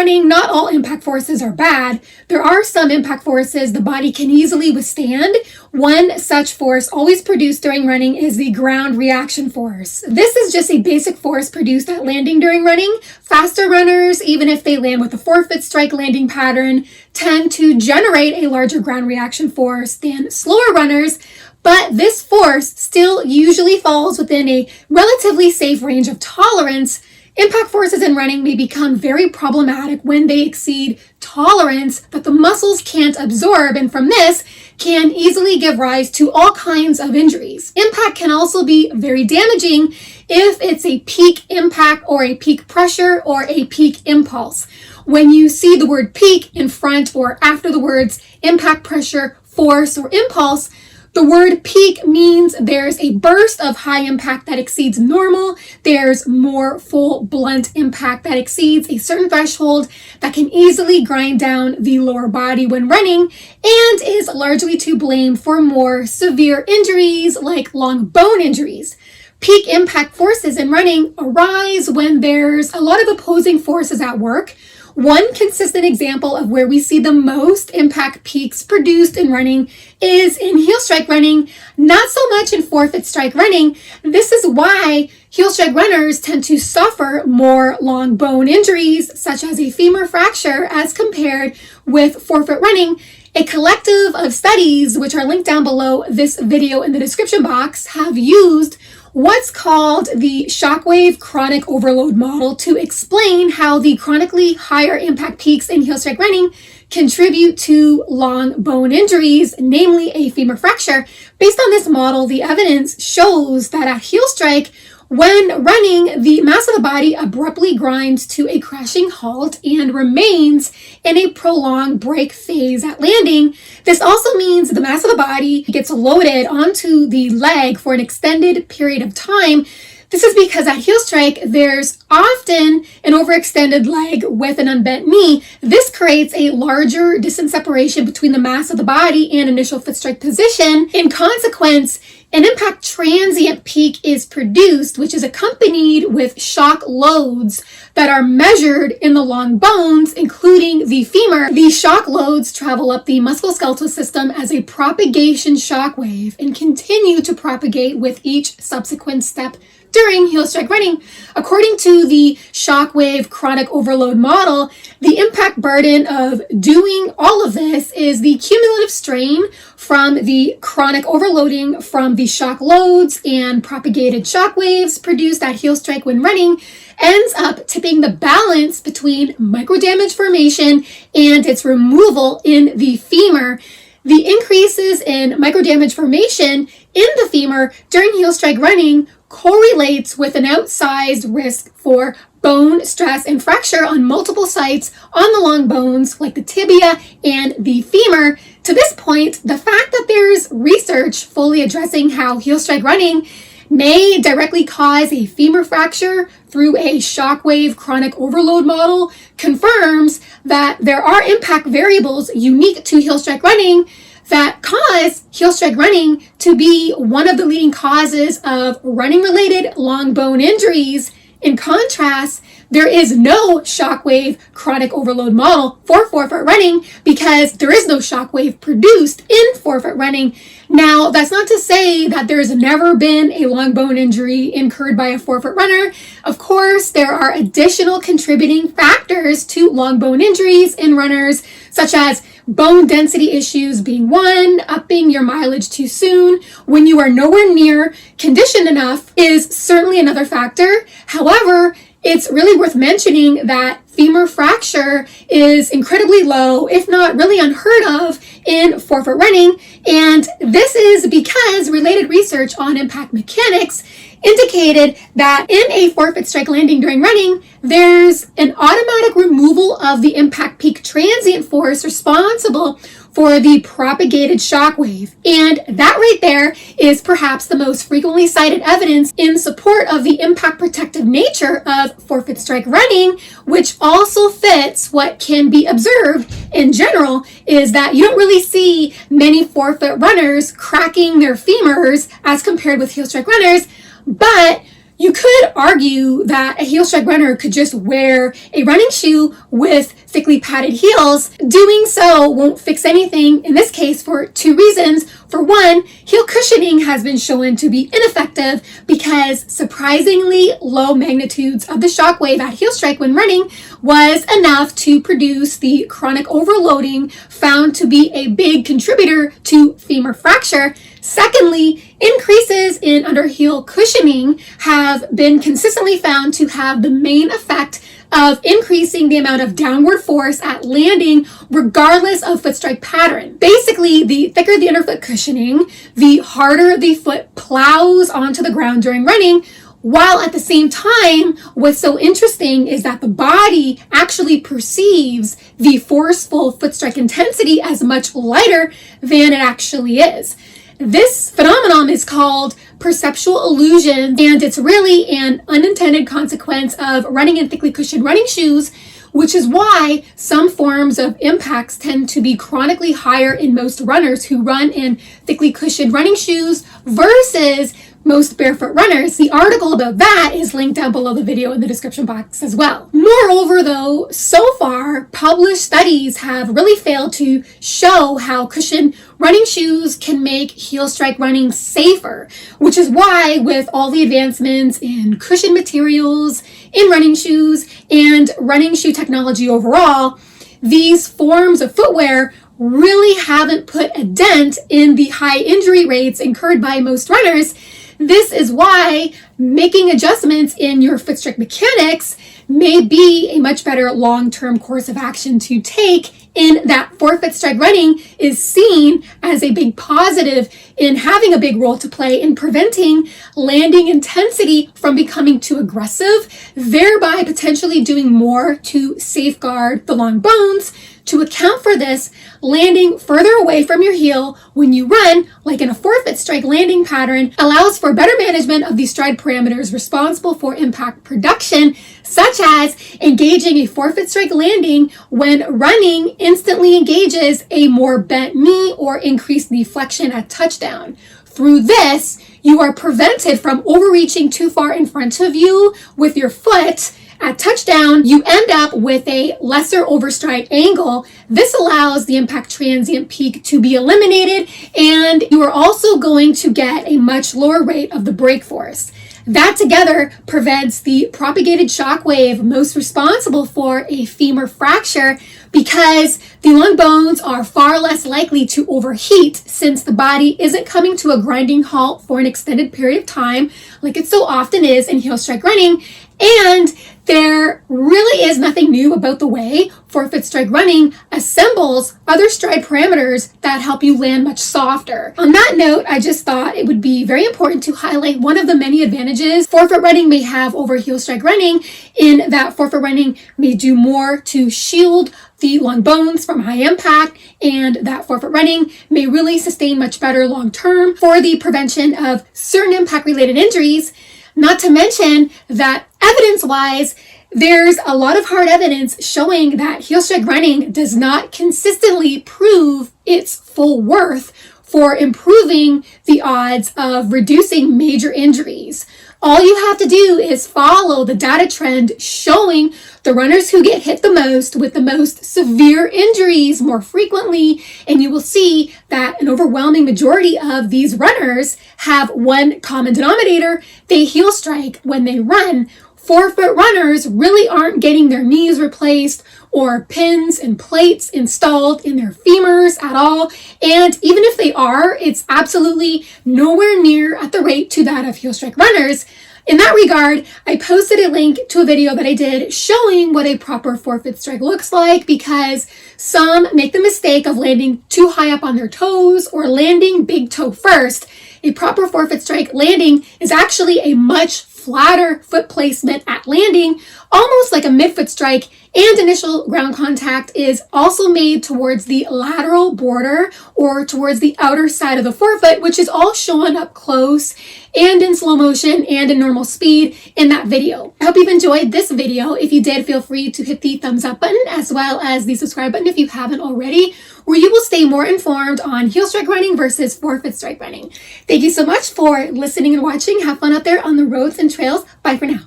running, not all impact forces are bad. There are some impact forces the body can easily withstand. One such force always produced during running is the ground reaction force. This is just a basic force produced at landing during running. Faster runners, even if they land with a forefoot strike landing pattern, tend to generate a larger ground reaction force than slower runners, but this force still usually falls within a relatively safe range of tolerance. Impact forces in running may become very problematic when they exceed tolerance that the muscles can't absorb, and from this can easily give rise to all kinds of injuries. Impact can also be very damaging if it's a peak impact or a peak pressure or a peak impulse. When you see the word peak in front or after the words impact, pressure, force, or impulse, the word peak means there's a burst of high impact that exceeds normal. There's more full blunt impact that exceeds a certain threshold that can easily grind down the lower body when running and is largely to blame for more severe injuries like long bone injuries. Peak impact forces in running arise when there's a lot of opposing forces at work. One consistent example of where we see the most impact peaks produced in running is in heel strike running, not so much in forefoot strike running. This is why heel strike runners tend to suffer more long bone injuries, such as a femur fracture, as compared with forefoot running. A collective of studies, which are linked down below this video in the description box, have used what's called the shockwave chronic overload model to explain how the chronically higher impact peaks in heel strike running contribute to long bone injuries, namely a femur fracture. Based on this model, the evidence shows that at heel strike, when running, the mass of the body abruptly grinds to a crashing halt and remains in a prolonged break phase at landing. This also means the mass of the body gets loaded onto the leg for an extended period of time. This is because at heel strike, there's often an overextended leg with an unbent knee. This creates a larger distance separation between the mass of the body and initial foot strike position. In consequence, an impact transient peak is produced, which is accompanied with shock loads that are measured in the long bones, including the femur. These shock loads travel up the musculoskeletal system as a propagation shock wave and continue to propagate with each subsequent step during heel strike running. According to the shockwave chronic overload model, the impact burden of doing all of this is the cumulative strain from the chronic overloading from the shock loads and propagated shock waves produced at heel strike when running ends up tipping the balance between microdamage formation and its removal in the femur. The increases in microdamage formation in the femur during heel strike running correlates with an outsized risk for bone stress and fracture on multiple sites on the long bones like the tibia and the femur. To this point, the fact that there's research fully addressing how heel strike running may directly cause a femur fracture through a shockwave chronic overload model confirms that there are impact variables unique to heel strike running that cause heel strike running to be one of the leading causes of running-related long bone injuries. In contrast, there is no shockwave chronic overload model for forefoot running because there is no shockwave produced in forefoot running. Now, that's not to say that there's never been a long bone injury incurred by a forefoot runner. Of course, there are additional contributing factors to long bone injuries in runners, such as bone density issues being one, upping your mileage too soon when you are nowhere near conditioned enough is certainly another factor. However, it's really worth mentioning that femur fracture is incredibly low, if not really unheard of, in forefoot running, and this is because related research on impact mechanics indicated that in a forefoot strike landing during running, there's an automatic removal of the impact peak transient force responsible for the propagated shock wave. And that right there is perhaps the most frequently cited evidence in support of the impact protective nature of forefoot strike running, which also fits what can be observed in general, is that you don't really see many forefoot runners cracking their femurs as compared with heel strike runners, but You could argue that a heel strike runner could just wear a running shoe with thickly padded heels. Doing so won't fix anything, in this case for two reasons. For one, heel cushioning has been shown to be ineffective because surprisingly low magnitudes of the shockwave at heel strike when running was enough to produce the chronic overloading found to be a big contributor to femur fracture. Secondly, increases in underheel cushioning have been consistently found to have the main effect of increasing the amount of downward force at landing regardless of foot strike pattern. Basically, the thicker the underfoot cushioning, the harder the foot plows onto the ground during running, while at the same time, what's so interesting is that the body actually perceives the forceful foot strike intensity as much lighter than it actually is. This phenomenon is called perceptual illusion, and it's really an unintended consequence of running in thickly cushioned running shoes, which is why some forms of impacts tend to be chronically higher in most runners who run in thickly cushioned running shoes versus most barefoot runners. The article about that is linked down below the video in the description box as well. Moreover, though, so far, published studies have really failed to show how cushioned running shoes can make heel strike running safer, which is why with all the advancements in cushion materials, in running shoes, and running shoe technology overall, these forms of footwear really haven't put a dent in the high injury rates incurred by most runners. This is why making adjustments in your foot strike mechanics may be a much better long-term course of action to take, in that forefoot strike running is seen as a big positive in having a big role to play in preventing landing intensity from becoming too aggressive, thereby potentially doing more to safeguard the long bones. To account for this, landing further away from your heel when you run, like in a forefoot strike landing pattern, allows for better management of the stride parameters responsible for impact production, such as engaging a forefoot strike landing when running instantly engages a more bent knee or increased knee flexion at touchdown. Through this, you are prevented from overreaching too far in front of you with your foot. At touchdown, you end up with a lesser overstride angle. This allows the impact transient peak to be eliminated, and you are also going to get a much lower rate of the brake force. That together prevents the propagated shock wave most responsible for a femur fracture, because the long bones are far less likely to overheat since the body isn't coming to a grinding halt for an extended period of time like it so often is in heel strike running. And there really is nothing new about the way forefoot strike running assembles other stride parameters that help you land much softer. On that note, I just thought it would be very important to highlight one of the many advantages forefoot running may have over heel strike running, in that forefoot running may do more to shield the long bones from high impact, and that forefoot running may really sustain much better long term for the prevention of certain impact related injuries. Not to mention that evidence-wise, there's a lot of hard evidence showing that heel strike running does not consistently prove its full worth for improving the odds of reducing major injuries. All you have to do is follow the data trend showing the runners who get hit the most with the most severe injuries more frequently, and you will see that an overwhelming majority of these runners have one common denominator: they heel strike when they run. Forefoot runners really aren't getting their knees replaced or pins and plates installed in their femurs at all. And even if they are, it's absolutely nowhere near at the rate to that of heel strike runners. In that regard, I posted a link to a video that I did showing what a proper forefoot strike looks like, because some make the mistake of landing too high up on their toes or landing big toe first. A proper forefoot strike landing is actually a much flatter foot placement at landing, almost like a midfoot strike And initial ground contact is also made towards the lateral border or towards the outer side of the forefoot, which is all shown up close and in slow motion and in normal speed in that video. I hope you've enjoyed this video. If you did, feel free to hit the thumbs up button as well as the subscribe button if you haven't already, where you will stay more informed on heel strike running versus forefoot strike running. Thank you so much for listening and watching. Have fun out there on the roads and trails. Bye for now.